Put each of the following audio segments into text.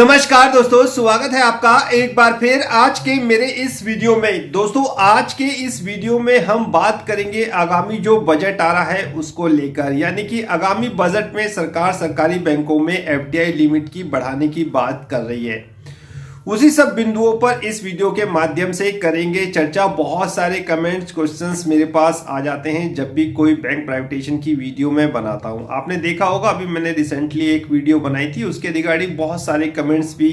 नमस्कार दोस्तों, स्वागत है आपका एक बार फिर आज के मेरे इस वीडियो में। दोस्तों आज के इस वीडियो में हम बात करेंगे आगामी जो बजट आ रहा है उसको लेकर, यानी कि आगामी बजट में सरकार सरकारी बैंकों में एफडीआई लिमिट की बढ़ाने की बात कर रही है। उसी सब बिंदुओं पर इस वीडियो के माध्यम से करेंगे चर्चा। बहुत सारे कमेंट्स क्वेश्चंस मेरे पास आ जाते हैं जब भी कोई बैंक प्राइवेटाइजेशन की वीडियो मैं बनाता हूं। आपने देखा होगा, अभी मैंने रिसेंटली एक वीडियो बनाई थी, उसके रिगार्डिंग बहुत सारे कमेंट्स भी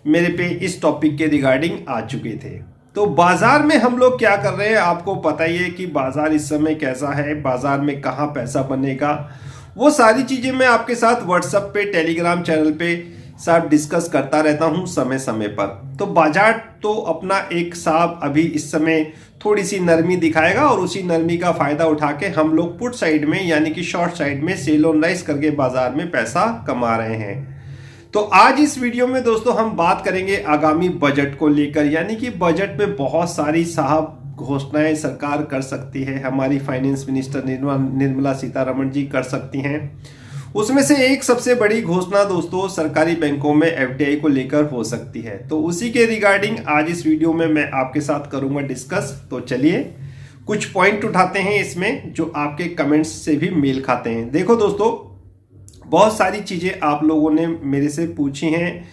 मेरे पे इस टॉपिक के रिगार्डिंग आ चुके थे। तो बाजार में हम लोग क्या कर रहे हैं, आपको पता ही है कि बाजार इस समय कैसा है, बाजार में कहाँ पैसा बनेगा, वो सारी चीजें मैं आपके साथ व्हाट्सएप पे, टेलीग्राम चैनल पे साहब डिस्कस करता रहता हूं समय समय पर। तो बाजार तो अपना एक साहब अभी इस समय थोड़ी सी नरमी दिखाएगा और उसी नरमी का फायदा उठा के हम लोग पुट साइड में यानी कि शॉर्ट साइड में सेल ऑन राइज करके बाजार में पैसा कमा रहे हैं। तो आज इस वीडियो में दोस्तों हम बात करेंगे आगामी बजट को लेकर, यानी कि बजट में बहुत सारी साहब घोषणाएं सरकार कर सकती है। हमारी फाइनेंस मिनिस्टर निर्मला सीतारमण जी कर सकती हैं। उसमें से एक सबसे बड़ी घोषणा दोस्तों सरकारी बैंकों में एफडीआई को लेकर हो सकती है। तो उसी के रिगार्डिंग आज इस वीडियो में मैं आपके साथ करूंगा डिस्कस। तो चलिए कुछ पॉइंट उठाते हैं इसमें जो आपके कमेंट्स से भी मेल खाते हैं। देखो दोस्तों, बहुत सारी चीजें आप लोगों ने मेरे से पूछी हैं।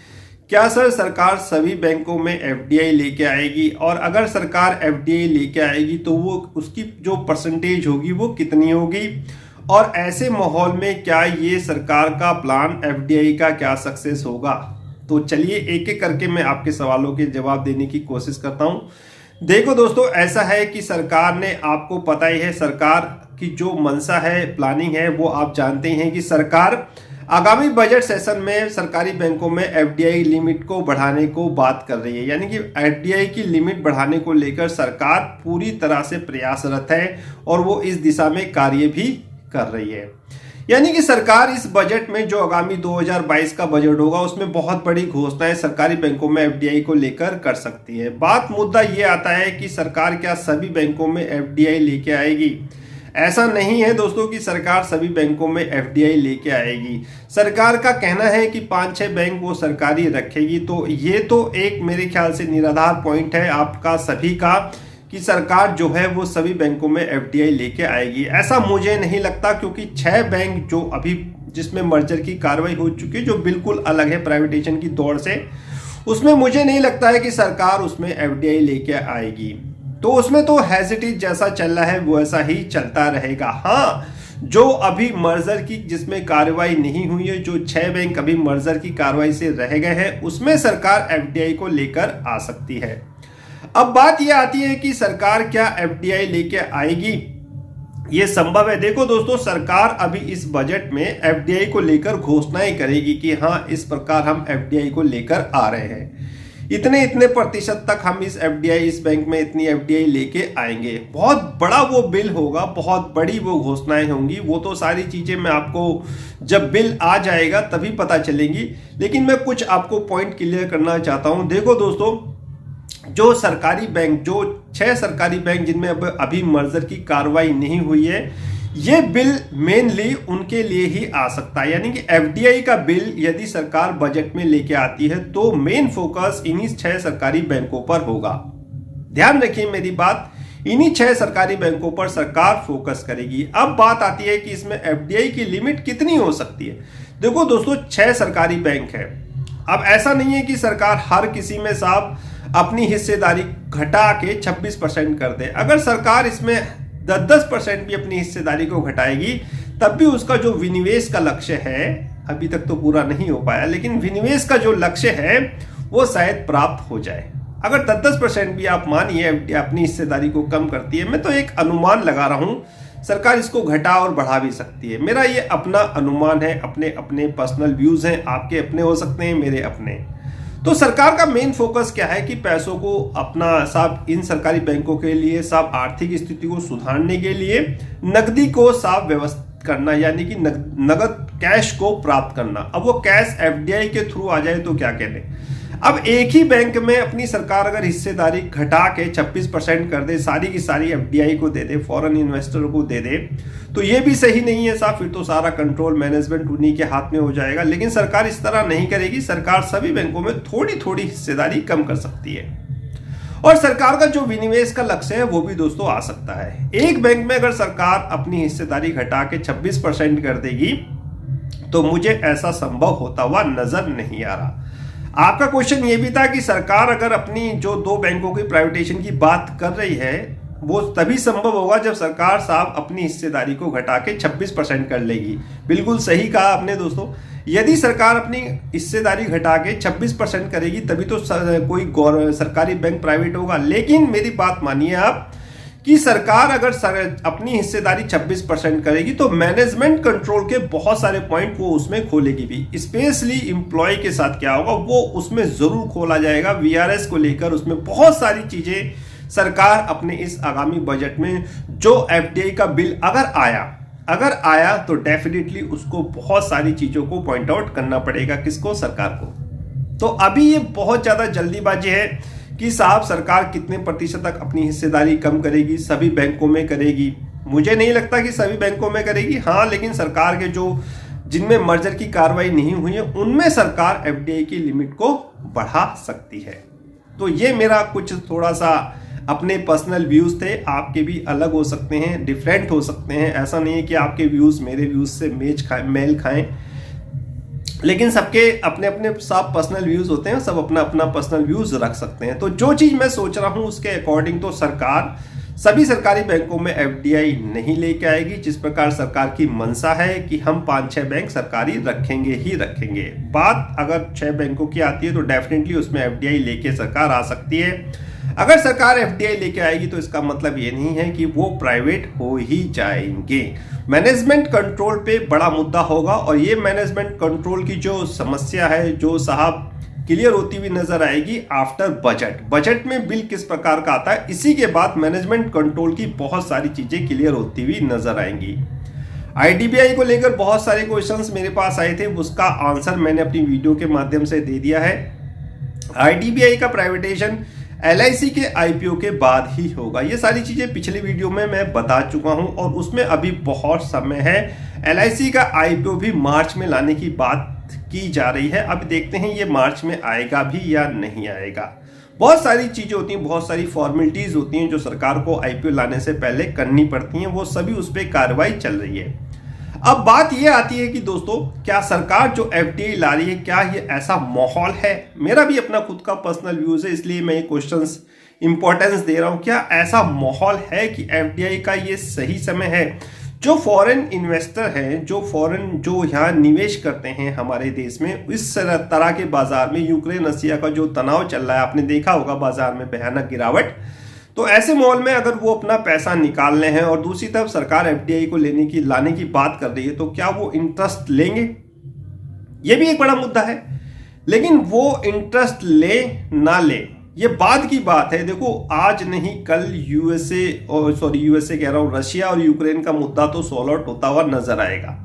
क्या सर सरकार सभी बैंकों में एफडीआई लेके आएगी, और अगर सरकार एफडीआई लेके आएगी तो वो उसकी जो परसेंटेज होगी वो कितनी होगी, और ऐसे माहौल में क्या ये सरकार का प्लान एफडीआई का क्या सक्सेस होगा। तो चलिए एक एक करके मैं आपके सवालों के जवाब देने की कोशिश करता हूं। देखो दोस्तों, ऐसा है कि सरकार ने, आपको पता ही है सरकार की जो मंशा है, प्लानिंग है, वो आप जानते हैं कि सरकार आगामी बजट सेशन में सरकारी बैंकों में एफडीआई लिमिट को बढ़ाने को बात कर रही है। यानी कि एफडीआई की लिमिट बढ़ाने को लेकर सरकार पूरी तरह से प्रयासरत है और वो इस दिशा में कार्य भी कर रही है। यानी कि सरकार इस बजट में जो आगामी 2022 का बजट होगा उसमें बहुत बड़ी घोषणाएं सरकारी बैंकों में एफडीआई को लेकर कर सकती है। मुद्दा ये आता है कि सरकार क्या सभी बैंकों में एफडीआई लेके आएगी। ऐसा नहीं है दोस्तों कि सरकार सभी बैंकों में एफडीआई लेके आएगी। सरकार का कहना है कि 5-6 बैंक वो सरकारी रखेगी। तो ये तो एक मेरे ख्याल से निराधार पॉइंट है आपका सभी का कि सरकार जो है वो सभी बैंकों में एफडीआई लेके आएगी। ऐसा मुझे नहीं लगता, क्योंकि 6 बैंक जो अभी जिसमें मर्जर की कार्रवाई हो चुकी है, जो बिल्कुल अलग है प्राइवेटाइजेशन की दौड़ से, उसमें मुझे नहीं लगता है कि सरकार उसमें एफडीआई लेके आएगी। तो उसमें तो हेजिटेज जैसा चल रहा है वो ऐसा ही चलता रहेगा। हाँ, जो अभी मर्जर की जिसमें कार्रवाई नहीं हुई है, जो 6 बैंक अभी मर्जर की कार्रवाई से रह गए हैं, उसमें सरकार एफडीआई को लेकर आ सकती है। अब बात यह आती है कि सरकार क्या एफडीआई लेके आएगी, ये संभव है। देखो दोस्तों, सरकार अभी इस बजट में एफडीआई को लेकर घोषणाएं करेगी कि हाँ इस प्रकार हम एफडीआई को लेकर आ रहे हैं, इतने प्रतिशत तक हम इस एफडीआई, इस बैंक में इतनी एफडीआई लेके आएंगे। बहुत बड़ा वो बिल होगा, बहुत बड़ी वो घोषणाएं होंगी। वो तो सारी चीजें मैं आपको जब बिल आ जाएगा तभी पता चलेंगी, लेकिन मैं कुछ आपको पॉइंट क्लियर करना चाहता हूं। देखो दोस्तों, जो सरकारी बैंक, जो 6 सरकारी बैंक जिनमें अभी मर्जर की कार्रवाई नहीं हुई है, ये बिल मेनली उनके लिए ही आ सकता है। यानी कि एफडीआई का बिल यदि सरकार बजट में लेके आती है तो मेन फोकस इन्हीं 6 सरकारी बैंकों पर होगा। ध्यान रखिए मेरी बात, इन्हीं 6 सरकारी बैंकों पर सरकार फोकस करेगी। अब बात आती है कि इसमें एफडीआई की लिमिट कितनी हो सकती है। देखो दोस्तों, 6 सरकारी बैंक है। अब ऐसा नहीं है कि सरकार हर किसी में साहब अपनी हिस्सेदारी घटा के 26% कर दे। अगर सरकार इसमें 10% भी अपनी हिस्सेदारी को घटाएगी तब भी उसका जो विनिवेश का लक्ष्य है, अभी तक तो पूरा नहीं हो पाया, लेकिन विनिवेश का जो लक्ष्य है वो शायद प्राप्त हो जाए। अगर 10% भी आप मानिए अपनी हिस्सेदारी को कम करती है, मैं तो एक अनुमान लगा रहा हूं, सरकार इसको घटा और बढ़ा भी सकती है। मेरा ये अपना अनुमान है, अपने अपने पर्सनल व्यूज हैं, आपके अपने हो सकते हैं, मेरे अपने। तो सरकार का मेन फोकस क्या है कि पैसों को अपना साहब इन सरकारी बैंकों के लिए साहब आर्थिक स्थिति को सुधारने के लिए नकदी को साहब व्यवस्थित करना, यानी कि नगद कैश को प्राप्त करना। अब वो कैश एफडीआई के थ्रू आ जाए तो क्या कहने। अब एक ही बैंक में अपनी सरकार अगर हिस्सेदारी घटा के 26% कर दे, सारी की सारी एफडीआई को दे दे, फॉरेन इन्वेस्टर को दे दे, तो ये भी सही नहीं है साहब। फिर तो सारा कंट्रोल मैनेजमेंट उन्हीं के हाथ में हो जाएगा। लेकिन सरकार इस तरह नहीं करेगी। सरकार सभी बैंकों में थोड़ी थोड़ी हिस्सेदारी कम कर सकती है और सरकार का जो विनिवेश का लक्ष्य है वो भी दोस्तों आ सकता है। एक बैंक में अगर सरकार अपनी हिस्सेदारी घटा के 26% कर देगी तो मुझे ऐसा संभव होता हुआ नजर नहीं आ रहा। आपका क्वेश्चन ये भी था कि सरकार अगर अपनी जो 2 बैंकों की प्राइवेटाइजेशन की बात कर रही है वो तभी संभव होगा जब सरकार साहब अपनी हिस्सेदारी को घटा के 26% कर लेगी। बिल्कुल सही कहा आपने दोस्तों। यदि सरकार अपनी हिस्सेदारी घटा के 26% करेगी तभी तो कोई सरकारी बैंक प्राइवेट होगा। लेकिन मेरी बात मानिए आप कि सरकार अगर अपनी हिस्सेदारी 26% करेगी तो मैनेजमेंट कंट्रोल के बहुत सारे पॉइंट वो उसमें खोलेगी भी। स्पेशली एम्प्लॉय के साथ क्या होगा वो उसमें जरूर खोला जाएगा। वीआरएस को लेकर उसमें बहुत सारी चीजें सरकार अपने इस आगामी बजट में, जो एफडीआई का बिल अगर आया तो डेफिनेटली उसको बहुत सारी चीजों को पॉइंट आउट करना पड़ेगा। किसको? सरकार को। तो अभी ये बहुत ज्यादा जल्दीबाजी है कि साहब सरकार कितने प्रतिशत तक अपनी हिस्सेदारी कम करेगी, सभी बैंकों में करेगी। मुझे नहीं लगता कि सभी बैंकों में करेगी। हाँ, लेकिन सरकार के जिनमें मर्जर की कार्रवाई नहीं हुई है उनमें सरकार एफडीआई की लिमिट को बढ़ा सकती है। तो ये मेरा कुछ थोड़ा सा अपने पर्सनल व्यूज थे। आपके भी अलग हो सकते हैं, डिफरेंट हो सकते हैं। ऐसा नहीं है कि आपके व्यूज मेरे व्यूज से मेल खाएं, लेकिन सबके अपने अपने सब पर्सनल व्यूज होते हैं। सब अपना अपना पर्सनल व्यूज रख सकते हैं। तो जो चीज मैं सोच रहा हूं उसके अकॉर्डिंग तो सरकार सभी सरकारी बैंकों में एफडीआई नहीं लेके आएगी। जिस प्रकार सरकार की मंशा है कि हम 5-6 बैंक सरकारी रखेंगे ही रखेंगे। बात अगर 6 बैंकों की आती है तो डेफिनेटली उसमें एफडीआई लेके सरकार आ सकती है। अगर सरकार एफडीआई लेके आएगी तो इसका मतलब ये नहीं है कि वो प्राइवेट हो ही जाएंगे। मैनेजमेंट कंट्रोल पे बड़ा मुद्दा होगा और ये मैनेजमेंट कंट्रोल की जो समस्या है जो साहब क्लियर होती हुई नजर आएगी आफ्टर बजट में बिल किस प्रकार का आता है, इसी के बाद मैनेजमेंट कंट्रोल की बहुत सारी चीजें क्लियर होती हुई नजर आएंगी। आईडीबीआई को लेकर बहुत सारे क्वेश्चंस मेरे पास आए थे, उसका आंसर मैंने अपनी वीडियो के माध्यम से दे दिया है। आईडीबीआई का प्राइवेटाइजेशन एलआईसी के आईपीओ के बाद ही होगा। ये सारी चीजें पिछली वीडियो में मैं बता चुका हूं और उसमें अभी बहुत समय है। एलआईसी का आईपीओ भी मार्च में लाने की बात की जा रही है। अब देखते हैं ये मार्च में आएगा भी या नहीं आएगा। बहुत सारी चीजें होती हैं, बहुत सारी फॉर्मेलिटीज होती हैं जो सरकार को आईपीओ लाने से पहले करनी पड़ती हैं। वो सभी उस पर कार्रवाई चल रही है। अब बात यह आती है कि दोस्तों क्या सरकार जो एफडीआई ला रही है क्या ये ऐसा माहौल है? मेरा भी अपना खुद का पर्सनल व्यूज है, इसलिए मैं ये क्वेश्चंस इंपॉर्टेंस दे रहा हूं। क्या ऐसा माहौल है कि एफडीआई का ये सही समय है? जो फॉरेन इन्वेस्टर हैं, जो यहाँ निवेश करते हैं हमारे देश में, इस तरह के बाजार में यूक्रेन रसिया का जो तनाव चल रहा है, आपने देखा होगा बाजार में भयानक गिरावट। तो ऐसे माहौल में अगर वो अपना पैसा निकाल रहे हैं और दूसरी तरफ सरकार एफडीआई को लाने की बात कर रही है तो क्या वो इंटरेस्ट लेंगे? ये भी एक बड़ा मुद्दा है। लेकिन वो इंटरेस्ट ले ना ले ये बाद की बात है। देखो आज नहीं कल यूएसए कह रहा हूं, रशिया और यूक्रेन का मुद्दा तो सॉल्व आउट होता हुआ नजर आएगा।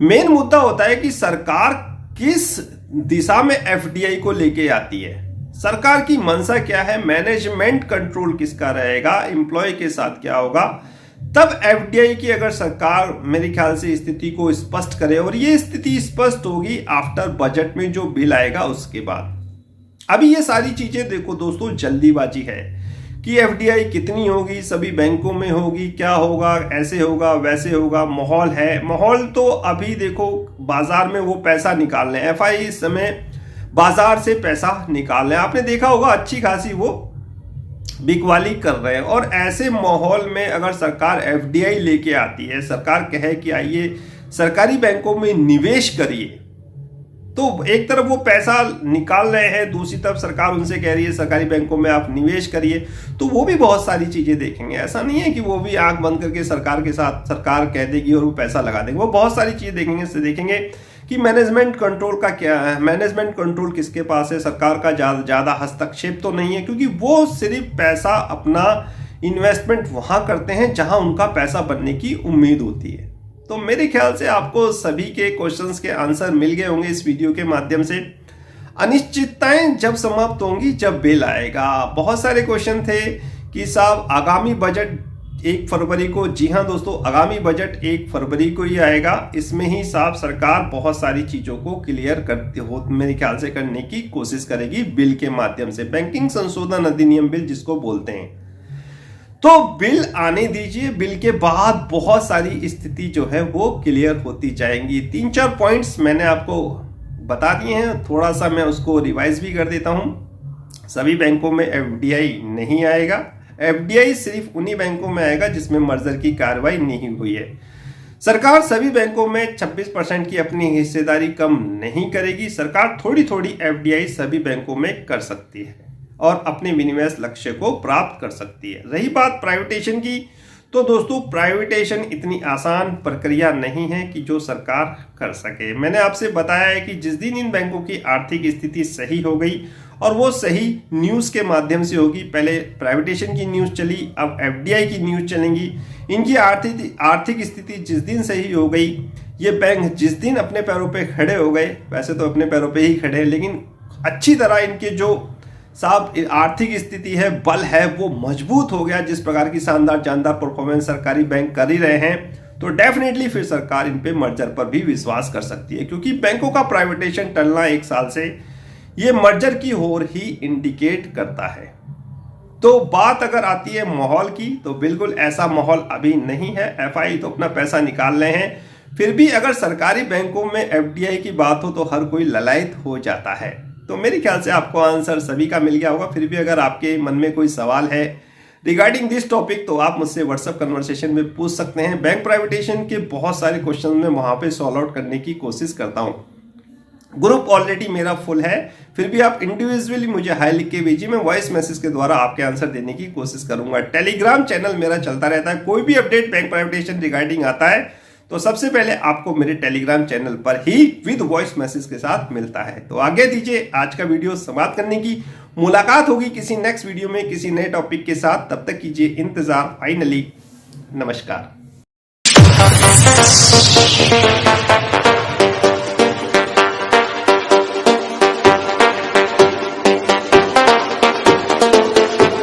मेन मुद्दा होता है कि सरकार किस दिशा में एफडीआई को लेके आती है, सरकार की मंशा क्या है, मैनेजमेंट कंट्रोल किसका रहेगा, एम्प्लॉय के साथ क्या होगा। तब एफडीआई की अगर सरकार मेरे ख्याल से स्थिति को स्पष्ट करे, और ये स्थिति स्पष्ट होगी आफ्टर बजट में जो बिल आएगा उसके बाद। अभी ये सारी चीजें देखो दोस्तों जल्दीबाजी है कि एफडीआई कितनी होगी, सभी बैंकों में होगी, क्या होगा, ऐसे होगा वैसे होगा। माहौल है, माहौल तो अभी देखो बाजार में वो पैसा निकाल रहे हैं। एफआई इस समय बाजार से पैसा निकाल रहे हैं, आपने देखा होगा अच्छी खासी वो बिकवाली कर रहे हैं। और ऐसे माहौल में अगर सरकार एफडीआई लेके आती है, सरकार कहे कि आइए सरकारी बैंकों में निवेश करिए, तो एक तरफ वो पैसा निकाल रहे हैं, दूसरी तरफ सरकार उनसे कह रही है सरकारी बैंकों में आप निवेश करिए, तो वो भी बहुत सारी चीजें देखेंगे। ऐसा नहीं है कि वो भी आंख बंद करके सरकार के साथ सरकार कह देगी और वो पैसा लगा देंगे। वो बहुत सारी चीजें देखेंगे कि मैनेजमेंट कंट्रोल का क्या है, मैनेजमेंट कंट्रोल किसके पास है, सरकार का ज्यादा हस्तक्षेप तो नहीं है, क्योंकि वो सिर्फ पैसा अपना इन्वेस्टमेंट वहां करते हैं जहां उनका पैसा बनने की उम्मीद होती है। तो मेरे ख्याल से आपको सभी के क्वेश्चंस के आंसर मिल गए होंगे इस वीडियो के माध्यम से। अनिश्चितताएं जब समाप्त होंगी जब बिल आएगा। बहुत सारे क्वेश्चन थे कि साहब आगामी बजट 1 फरवरी को, जी हाँ दोस्तों, आगामी बजट 1 फरवरी को ही आएगा। इसमें ही साहब सरकार बहुत सारी चीजों को क्लियर करते हो मेरे ख्याल से करने की कोशिश करेगी बिल के माध्यम से, बैंकिंग संशोधन अधिनियम बिल जिसको बोलते हैं। तो बिल आने दीजिए, बिल के बाद बहुत सारी स्थिति जो है वो क्लियर होती जाएंगी। 3-4 पॉइंट्स मैंने आपको बता दिए हैं, थोड़ा सा मैं उसको रिवाइज भी कर देता हूं। सभी बैंकों में एफडीआई नहीं आएगा। एफडीआई सिर्फ उन्हीं बैंकों में आएगा जिसमें मर्जर की कार्रवाई नहीं हुई है। सरकार सभी बैंकों में 26% की अपनी हिस्सेदारी कम नहीं करेगी। सरकार थोड़ी थोड़ी एफडीआई सभी बैंकों में कर सकती है और अपने विनिवेश लक्ष्य को प्राप्त कर सकती है। रही बात प्राइवेटेशन की, तो दोस्तों प्राइवेटेशन इतनी आसान प्रक्रिया नहीं है कि जो सरकार कर सके। मैंने आपसे बताया है कि जिस दिन इन बैंकों की आर्थिक स्थिति सही हो गई, और वो सही न्यूज़ के माध्यम से होगी, पहले प्राइवेटेशन की न्यूज़ चली, अब एफडीआई की न्यूज़ चलेंगी। इनकी आर्थिक स्थिति जिस दिन सही हो गई, ये बैंक जिस दिन अपने पैरों पे खड़े हो गए, वैसे तो अपने पैरों पे ही खड़े हैं, लेकिन अच्छी तरह इनके जो साहब आर्थिक स्थिति है, बल है, वो मजबूत हो गया। जिस प्रकार की शानदार जानदार परफॉर्मेंस सरकारी बैंक कर ही रहे हैं, तो डेफिनेटली फिर सरकार इन पे मर्जर पर भी विश्वास कर सकती है, क्योंकि बैंकों का प्राइवेटेशन टलना 1 साल से ये मर्जर की ओर ही इंडिकेट करता है। तो बात अगर आती है माहौल की, तो बिल्कुल ऐसा माहौल अभी नहीं है। एफआई तो अपना पैसा निकाल रहे हैं, फिर भी अगर सरकारी बैंकों में एफडीआई की बात हो तो हर कोई ललायत हो जाता है। तो मेरे ख्याल से आपको आंसर सभी का मिल गया होगा। फिर भी अगर आपके मन में कोई सवाल है रिगार्डिंग दिस टॉपिक, तो आप मुझसे व्हाट्सएप कन्वर्सेशन में पूछ सकते हैं। बैंक प्राइवेटेशन के बहुत सारे क्वेश्चन में वहां पे सॉल्व आउट करने की कोशिश करता हूं। ग्रुप ऑलरेडी मेरा फुल है, फिर भी आप इंडिविजुअली मुझे हाई लिख के भेजिए, मैं वॉइस मैसेज के द्वारा आपके आंसर देने की कोशिश करूंगा। टेलीग्राम चैनल मेरा चलता रहता है, कोई भी अपडेट बैंक प्राइवेटेशन रिगार्डिंग आता है तो सबसे पहले आपको मेरे टेलीग्राम चैनल पर ही विद वॉइस मैसेज के साथ मिलता है। तो आगे दीजिए आज का वीडियो समाप्त करने की। मुलाकात होगी किसी नेक्स्ट वीडियो में किसी नए टॉपिक के साथ, तब तक कीजिए इंतजार। फाइनली नमस्कार।